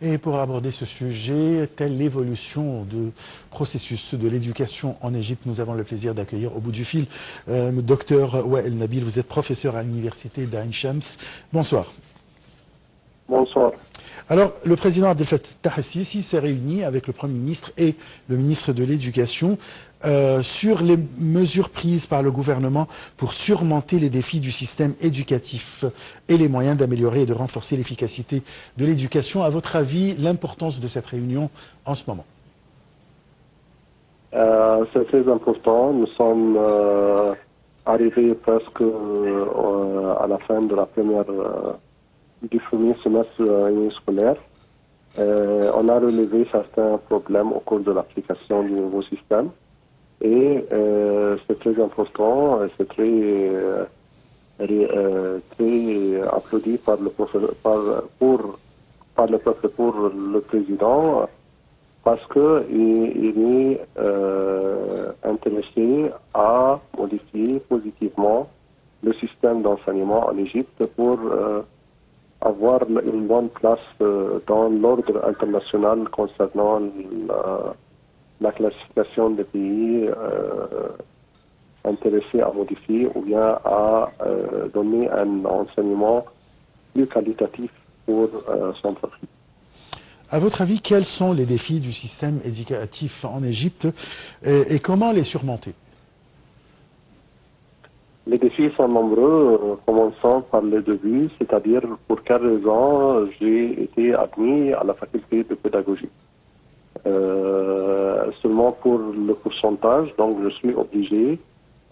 Et pour aborder ce sujet, telle l'évolution du processus de l'éducation en Égypte, nous avons le plaisir d'accueillir au bout du fil le docteur Wael Nabil. Vous êtes professeur à l'université d'Ain Shams. Bonsoir. Bonsoir. Alors, le président Abdel Fattah el-Sisi s'est réuni avec le Premier ministre et le ministre de l'Éducation sur les mesures prises par le gouvernement pour surmonter les défis du système éducatif et les moyens d'améliorer et de renforcer l'efficacité de l'éducation. À votre avis, l'importance de cette réunion en ce moment? C'est très important. Nous sommes arrivés presque à la fin de la première du premier semestre scolaire. On a relevé certains problèmes au cours de l'application du nouveau système et c'est très important, c'est très applaudi par le peuple, pour le président, parce qu'il est intéressé à modifier positivement le système d'enseignement en Égypte pour avoir une bonne place dans l'ordre international concernant la classification des pays intéressés à modifier ou bien à donner un enseignement plus qualitatif pour son peuple. À votre avis, quels sont les défis du système éducatif en Égypte et comment les surmonter? Les défis sont nombreux, commençons par le début, c'est-à-dire pour quelle raison j'ai été admis à la faculté de pédagogie. Seulement pour le pourcentage, donc je suis obligé,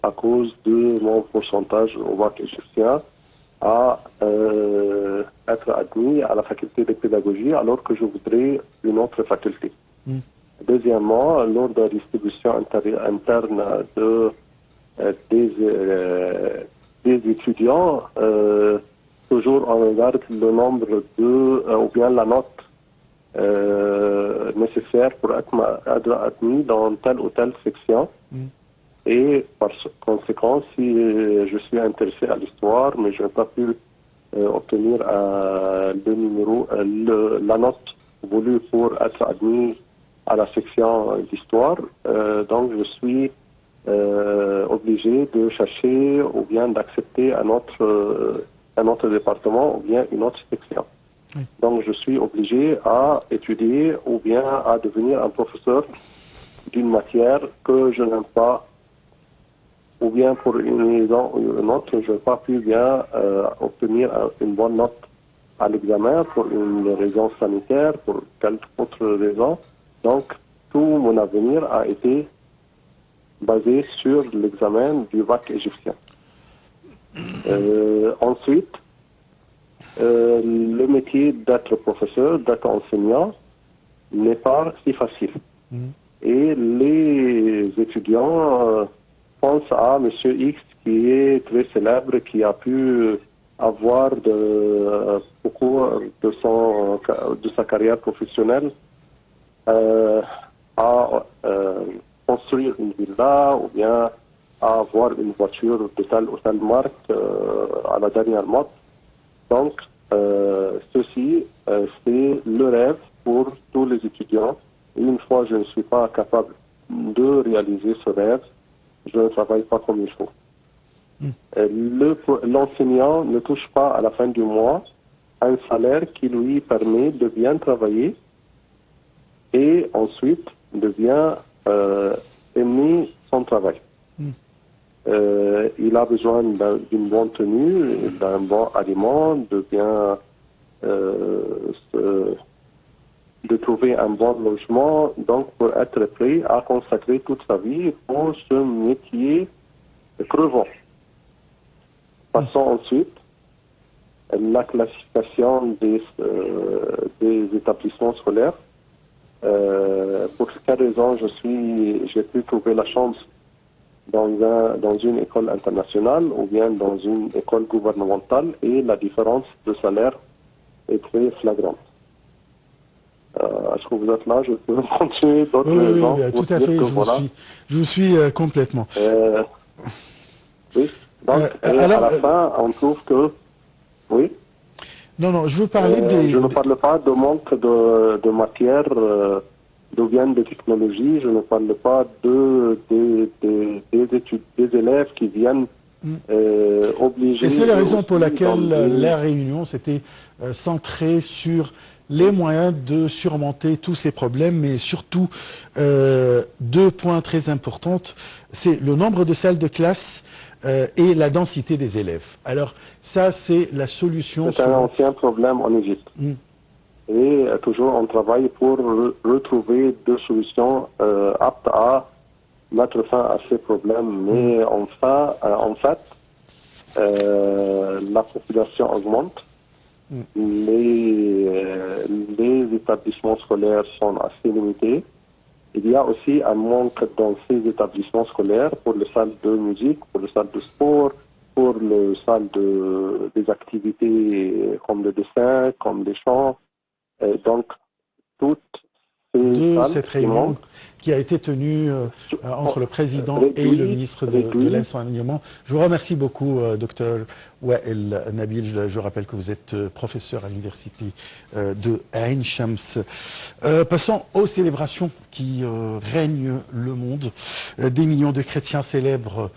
à cause de mon pourcentage au bac égyptien, à être admis à la faculté de pédagogie alors que je voudrais une autre faculté. Deuxièmement, lors de la distribution interne des étudiants, toujours on regarde le nombre ou bien la note nécessaire pour être admis dans telle ou telle section. Et par conséquent, si je suis intéressé à l'histoire, mais je n'ai pas pu obtenir la note voulue pour être admis à la section d'histoire, donc je suis obligé de chercher ou bien d'accepter un autre département ou bien une autre section. Donc je suis obligé à étudier ou bien à devenir un professeur d'une matière que je n'aime pas, ou bien pour une raison ou une autre, je n'ai pas pu bien obtenir une bonne note à l'examen pour une raison sanitaire, pour quelque autre raison. Donc tout mon avenir a été basé sur l'examen du bac égyptien. Ensuite, le métier d'être professeur, d'être enseignant, n'est pas si facile. Et les étudiants pensent à M. X qui est très célèbre, qui a pu avoir beaucoup de sa carrière professionnelle à construire une villa ou bien à avoir une voiture de telle ou telle marque à la dernière mode. Donc, ceci, c'est le rêve pour tous les étudiants. Et une fois je ne suis pas capable de réaliser ce rêve, je ne travaille pas comme il faut. L'enseignant ne touche pas à la fin du mois un salaire qui lui permet de bien travailler et ensuite de bien aimer son travail. Il a besoin d'une bonne tenue, d'un bon aliment, de bien de trouver un bon logement, donc pour être prêt à consacrer toute sa vie pour ce métier crevant. Passons ensuite la classification des établissements scolaires. Pour quelle raison j'ai pu trouver la chance dans une école internationale ou bien dans une école gouvernementale, et la différence de salaire est très flagrante. Est-ce que vous êtes là? Je peux continuer d'autres raisons. Oui, tout à fait, je vous suis complètement. Oui, donc alors, à la fin, on trouve que... Oui. Non, je veux parler des... Je ne parle pas de manque de matière, ou bien de technologie. Je ne parle pas des élèves qui viennent obligés... Et c'est la raison pour laquelle la réunion s'était centrée sur les moyens de surmonter tous ces problèmes, mais surtout deux points très importants, c'est le nombre de salles de classe et la densité des élèves. Alors ça, c'est la solution. C'est un ancien problème en Égypte. Et toujours on travaille pour retrouver deux solutions aptes à mettre fin à ces problèmes. Mais en fait, la population augmente. Les établissements scolaires sont assez limités. Il y a aussi un manque dans ces établissements scolaires pour les salles de musique, pour les salles de sport, pour les salles des activités comme le dessin, comme les chants. Et donc, toutes ces salles cette réunion qui a été tenue entre le président et le ministre de l'Enseignement. Je vous remercie beaucoup, Dr Wael Nabil. Je rappelle que vous êtes professeur à l'université de Ain Shams. Passons aux célébrations qui règnent le monde. Des millions de chrétiens célèbrent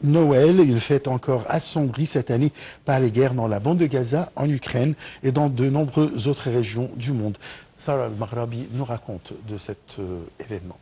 Noël, une fête encore assombrie cette année par les guerres dans la bande de Gaza, en Ukraine et dans de nombreuses autres régions du monde. Sarah Al-Maghrabi nous raconte de cet événement.